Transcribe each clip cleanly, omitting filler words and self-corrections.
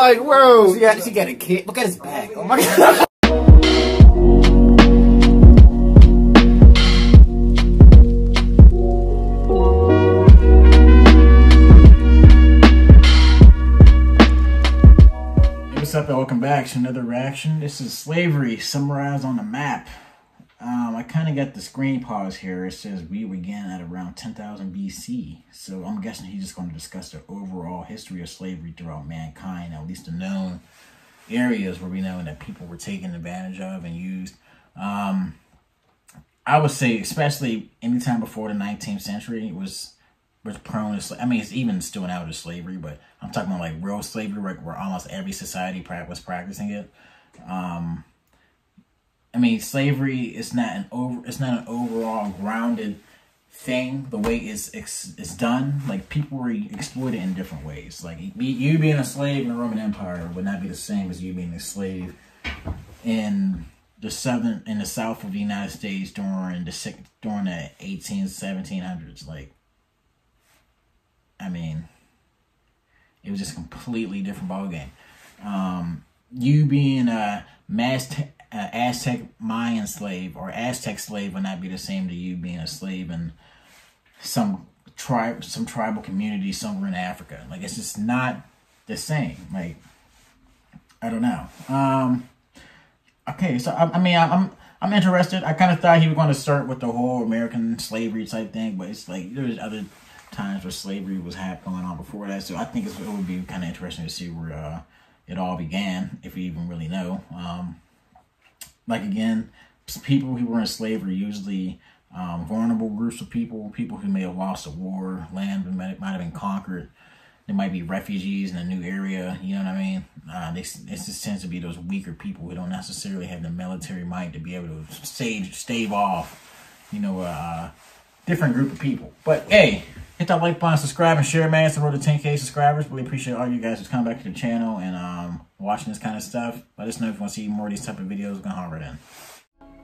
like, bro. Yeah, she got a kid. Look at his back. Oh my god. What's up, y'all? Welcome back to another reaction. This is slavery summarized on the map. I kind of got the screen pause here. It says we began at around 10,000 BC. So I'm guessing he's just going to discuss the overall history of slavery throughout mankind, at least the known areas where we know that people were taken advantage of and used. I would say, especially anytime before the 19th century, it was prone to, I mean, it's even still now to slavery, but I'm talking about like real slavery, where almost every society was practicing it. I mean, slavery is not an overall grounded thing. The way it's done, like people were exploited in different ways. Like you being a slave in the Roman Empire would not be the same as you being a slave in the south of the United States during the 1700s. Like, I mean, it was just a completely different ballgame. You being a Aztec Mayan slave or Aztec slave would not be the same to you being a slave in some tribal community somewhere in Africa. Like, it's just not the same. Like, I don't know. Okay, so I'm interested. I kind of thought he was going to start with the whole American slavery type thing, but it's like there's other times where slavery was going on before that. So I think it would be kind of interesting to see where it all began, if we even really know. Like, again, people who were in slavery usually vulnerable groups of people who may have lost a war, land that might have been conquered. They might be refugees in a new area, you know what I mean? It just tends to be those weaker people who don't necessarily have the military might to be able to stave off, you know, a different group of people. But hey, hit that like button, subscribe, and share, man. It's the road to 10K subscribers. Really appreciate all you guys who's coming back to the channel and watching this kind of stuff. Let us know if you want to see more of these type of videos. We're going to holler it in.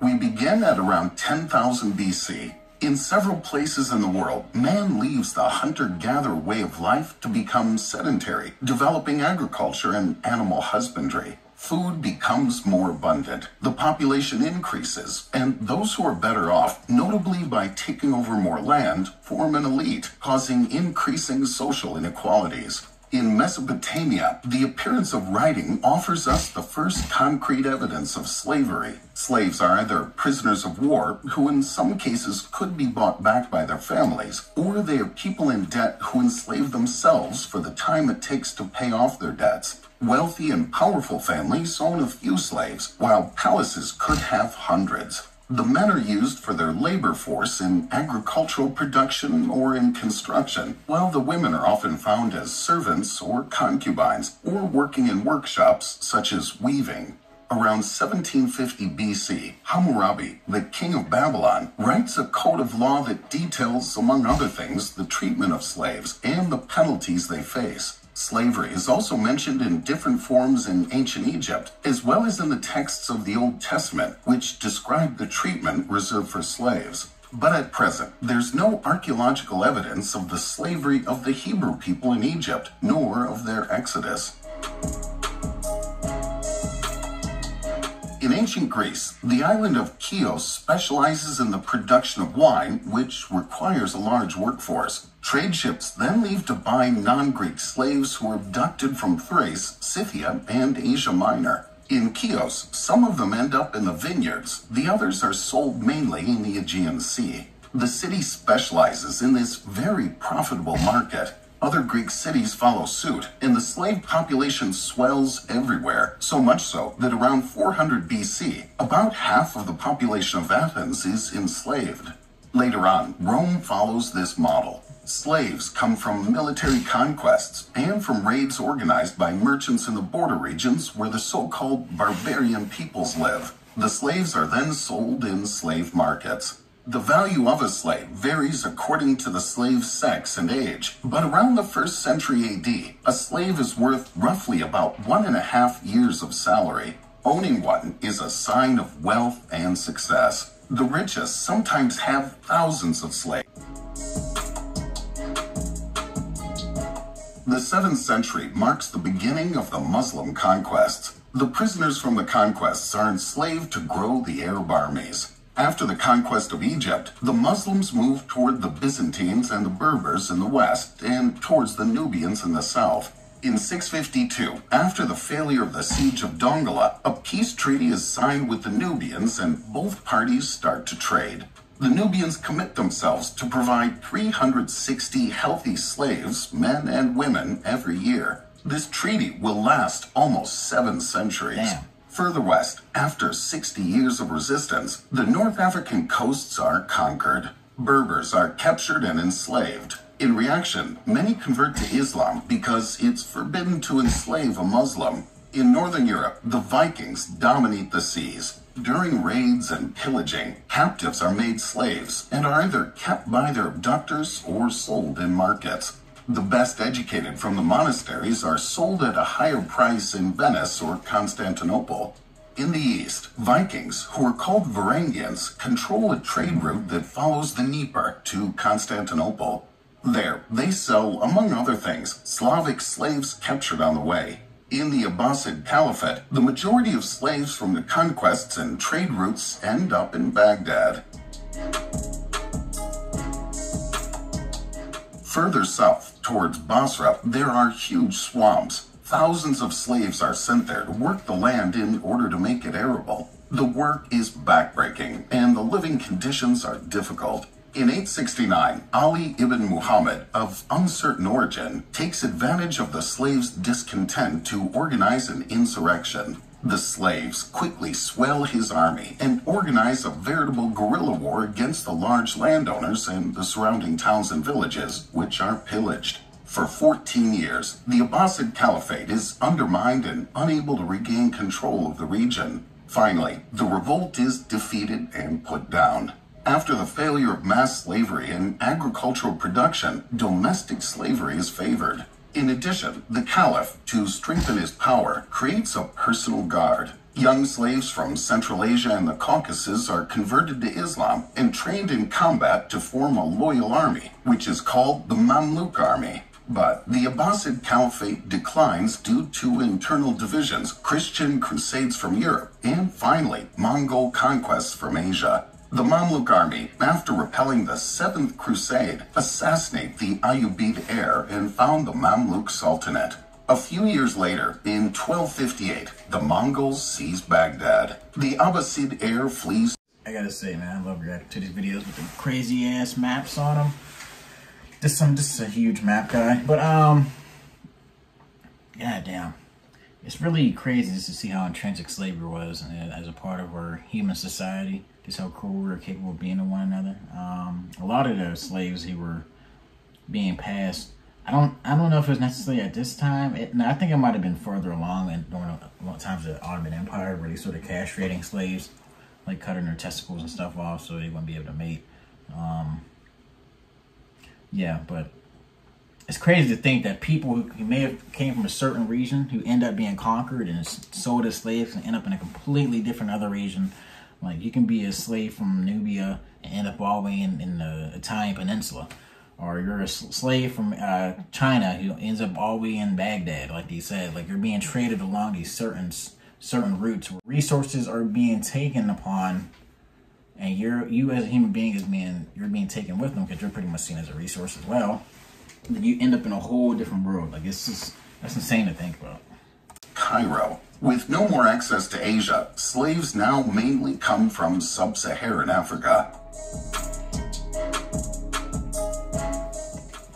We begin at around 10,000 BC. In several places in the world, man leaves the hunter-gatherer way of life to become sedentary, developing agriculture and animal husbandry. Food becomes more abundant, the population increases, and those who are better off, notably by taking over more land, form an elite, causing increasing social inequalities. In Mesopotamia, the appearance of writing offers us the first concrete evidence of slavery. Slaves are either prisoners of war, who in some cases could be bought back by their families, or they are people in debt who enslave themselves for the time it takes to pay off their debts. Wealthy and powerful families own a few slaves, while palaces could have hundreds. The men are used for their labor force in agricultural production or in construction, while the women are often found as servants or concubines, or working in workshops such as weaving. Around 1750 BC, Hammurabi, the king of Babylon, writes a code of law that details, among other things, the treatment of slaves and the penalties they face. Slavery is also mentioned in different forms in ancient Egypt, as well as in the texts of the Old Testament, which describe the treatment reserved for slaves. But at present, there's no archaeological evidence of the slavery of the Hebrew people in Egypt, nor of their exodus. In ancient Greece, the island of Chios specializes in the production of wine, which requires a large workforce. Trade ships then leave to buy non-Greek slaves who are abducted from Thrace, Scythia, and Asia Minor. In Chios, some of them end up in the vineyards, the others are sold mainly in the Aegean Sea. The city specializes in this very profitable market. Other Greek cities follow suit, and the slave population swells everywhere, so much so that around 400 BC, about half of the population of Athens is enslaved. Later on, Rome follows this model. Slaves come from military conquests and from raids organized by merchants in the border regions where the so-called barbarian peoples live. The slaves are then sold in slave markets. The value of a slave varies according to the slave's sex and age, but around the 1st century AD, a slave is worth roughly about 1.5 years of salary. Owning one is a sign of wealth and success. The richest sometimes have thousands of slaves. The 7th century marks the beginning of the Muslim conquests. The prisoners from the conquests are enslaved to grow the Arab armies. After the conquest of Egypt, the Muslims moved toward the Byzantines and the Berbers in the west and towards the Nubians in the south. In 652, after the failure of the siege of Dongola, a peace treaty is signed with the Nubians and both parties start to trade. The Nubians commit themselves to provide 360 healthy slaves, men and women, every year. This treaty will last almost 7 centuries. Damn. Further west, after 60 years of resistance, the North African coasts are conquered. Berbers are captured and enslaved. In reaction, many convert to Islam because it's forbidden to enslave a Muslim. In Northern Europe, the Vikings dominate the seas. During raids and pillaging, captives are made slaves and are either kept by their abductors or sold in markets. The best educated from the monasteries are sold at a higher price in Venice or Constantinople. In the east, Vikings, who are called Varangians, control a trade route that follows the Dnieper to Constantinople. There, they sell, among other things, Slavic slaves captured on the way. In the Abbasid Caliphate, the majority of slaves from the conquests and trade routes end up in Baghdad. Further south, towards Basra, there are huge swamps. Thousands of slaves are sent there to work the land in order to make it arable. The work is backbreaking, and the living conditions are difficult. In 869, Ali ibn Muhammad, of uncertain origin, takes advantage of the slaves' discontent to organize an insurrection. The slaves quickly swell his army and organize a veritable guerrilla war against the large landowners and the surrounding towns and villages, which are pillaged. For 14 years, the Abbasid Caliphate is undermined and unable to regain control of the region. Finally, the revolt is defeated and put down. After the failure of mass slavery and agricultural production, domestic slavery is favored. In addition, the Caliph, to strengthen his power, creates a personal guard. Young slaves from Central Asia and the Caucasus are converted to Islam and trained in combat to form a loyal army, which is called the Mamluk army. But the Abbasid Caliphate declines due to internal divisions, Christian crusades from Europe, and finally, Mongol conquests from Asia. The Mamluk army, after repelling the 7th Crusade, assassinate the Ayyubid heir and found the Mamluk Sultanate. A few years later, in 1258, the Mongols seize Baghdad. The Abbasid heir flees. I gotta say, man, I love reacting to these videos with the crazy ass maps on them. This is a huge map guy, but goddamn, it's really crazy just to see how intrinsic slavery was as a part of our human society. Just how cruel we were capable of being to one another. A lot of the slaves who were being passed, I don't know if it was necessarily at this time. I think it might have been further along and during the times of the Ottoman Empire, where they sort of castrating slaves, like cutting their testicles and stuff off so they wouldn't be able to mate. Yeah, but it's crazy to think that people who may have came from a certain region who end up being conquered and sold as slaves and end up in a completely different other region. Like, you can be a slave from Nubia and end up all the way in the Italian peninsula. Or you're a slave from China who ends up all the way in Baghdad, like they said. Like, you're being traded along these certain routes where resources are being taken upon, and you as a human being you're being taken with them because you're pretty much seen as a resource as well. Then you end up in a whole different world. Like, that's insane to think about. Cairo. With no more access to Asia, slaves now mainly come from sub-Saharan Africa.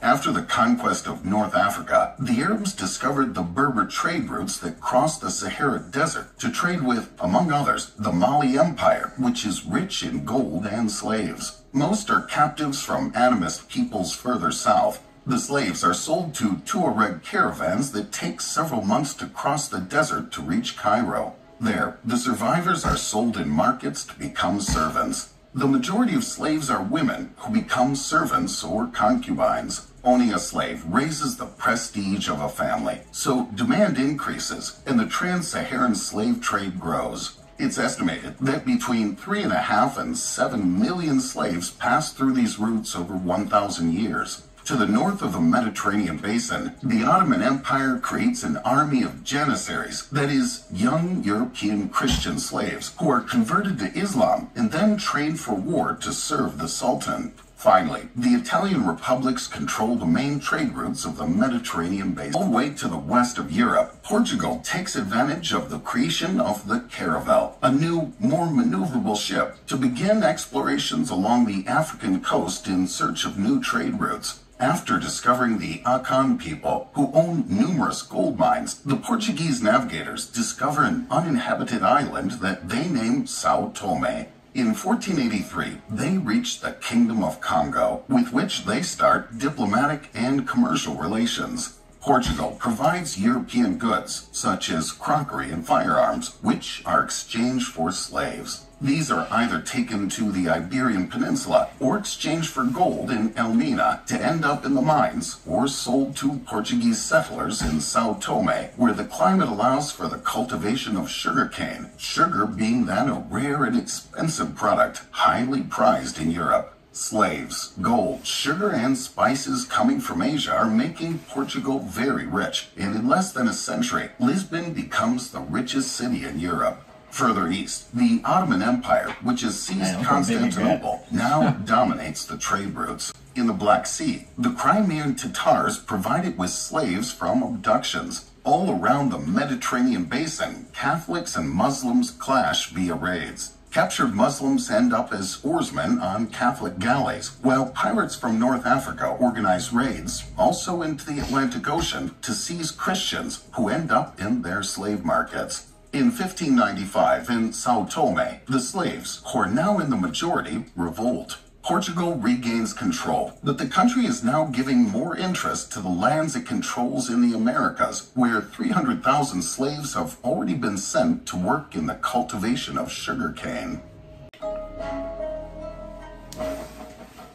After the conquest of North Africa, the Arabs discovered the Berber trade routes that crossed the Sahara Desert to trade with, among others, the Mali Empire, which is rich in gold and slaves. Most are captives from animist peoples further south. The slaves are sold to Tuareg caravans that take several months to cross the desert to reach Cairo. There, the survivors are sold in markets to become servants. The majority of slaves are women who become servants or concubines. Owning a slave raises the prestige of a family, so demand increases and the trans-Saharan slave trade grows. It's estimated that between 3.5 and 7 million slaves passed through these routes over 1,000 years. To the north of the Mediterranean basin, the Ottoman Empire creates an army of janissaries, that is, young European Christian slaves, who are converted to Islam and then trained for war to serve the Sultan. Finally, the Italian republics control the main trade routes of the Mediterranean basin. All the way to the west of Europe, Portugal takes advantage of the creation of the caravel, a new, more maneuverable ship, to begin explorations along the African coast in search of new trade routes. After discovering the Akan people, who own numerous gold mines, the Portuguese navigators discover an uninhabited island that they name São Tomé. In 1483, they reach the Kingdom of Congo, with which they start diplomatic and commercial relations. Portugal provides European goods, such as crockery and firearms, which are exchanged for slaves. These are either taken to the Iberian Peninsula or exchanged for gold in Elmina to end up in the mines, or sold to Portuguese settlers in São Tomé, where the climate allows for the cultivation of sugarcane, sugar being then a rare and expensive product, highly prized in Europe. Slaves, gold, sugar, and spices coming from Asia are making Portugal very rich, and in less than a century, Lisbon becomes the richest city in Europe. Further east, the Ottoman Empire, which has seized Constantinople, now dominates the trade routes. In the Black Sea, the Crimean Tatars provided with slaves from abductions. All around the Mediterranean basin, Catholics and Muslims clash via raids. Captured Muslims end up as oarsmen on Catholic galleys, while pirates from North Africa organize raids, also into the Atlantic Ocean, to seize Christians who end up in their slave markets. In 1595, in São Tomé, the slaves, who are now in the majority, revolt. Portugal regains control, but the country is now giving more interest to the lands it controls in the Americas, where 300,000 slaves have already been sent to work in the cultivation of sugarcane.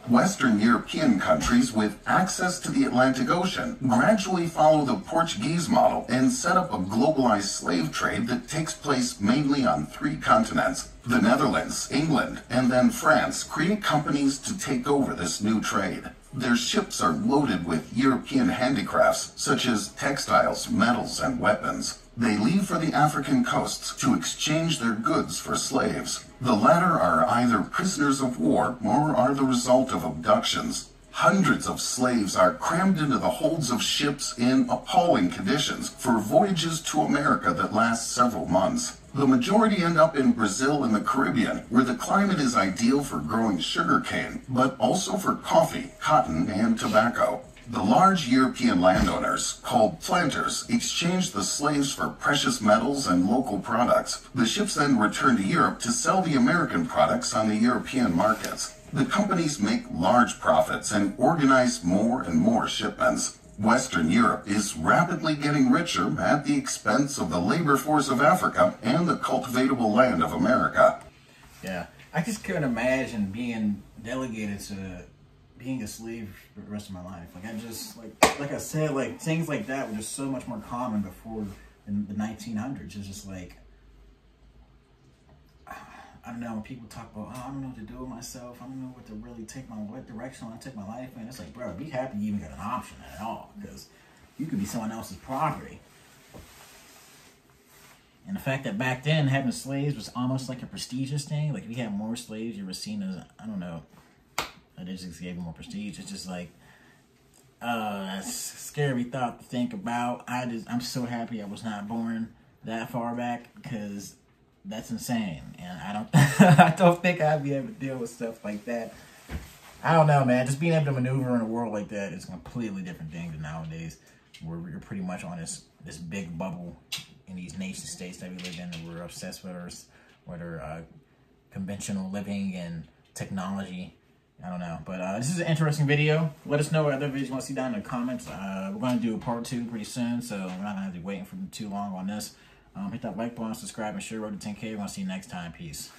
Western European countries with access to the Atlantic Ocean gradually follow the Portuguese model and set up a globalized slave trade that takes place mainly on 3 continents. The Netherlands, England, and then France create companies to take over this new trade. Their ships are loaded with European handicrafts, such as textiles, metals, and weapons. They leave for the African coasts to exchange their goods for slaves. The latter are either prisoners of war or are the result of abductions. Hundreds of slaves are crammed into the holds of ships in appalling conditions for voyages to America that last several months. The majority end up in Brazil and the Caribbean, where the climate is ideal for growing sugarcane, but also for coffee, cotton, and tobacco. The large European landowners, called planters, exchange the slaves for precious metals and local products. The ships then return to Europe to sell the American products on the European markets. The companies make large profits and organize more and more shipments. Western Europe is rapidly getting richer at the expense of the labor force of Africa and the cultivatable land of America. Yeah, I just couldn't imagine being delegated to being a slave for the rest of my life. Like I said, like things like that were just so much more common before in the 1900s. It's just like, I don't know, when people talk about, oh, I don't know what to do with myself, I don't know what to really take what direction I want to take my life in. It's like, bro, be happy you even got an option at all, because you could be someone else's property. And the fact that back then having slaves was almost like a prestigious thing. Like if you had more slaves, you were seen as, I don't know, they just gave them more prestige. It's just like, that's a scary thought to think about. I'm so happy I was not born that far back, because that's insane. And I don't I don't think I'd be able to deal with stuff like that. I don't know, man. Just being able to maneuver in a world like that is a completely different thing than nowadays, where you're pretty much on this big bubble in these nation states that we live in, and we're obsessed with our conventional living and technology. I don't know, but this is an interesting video. Let us know what other videos you want to see down in the comments. We're going to do a part 2 pretty soon, so we're not going to be waiting for too long on this. Hit that like button, subscribe, and share. Road to 10K. We're going to see you next time. Peace.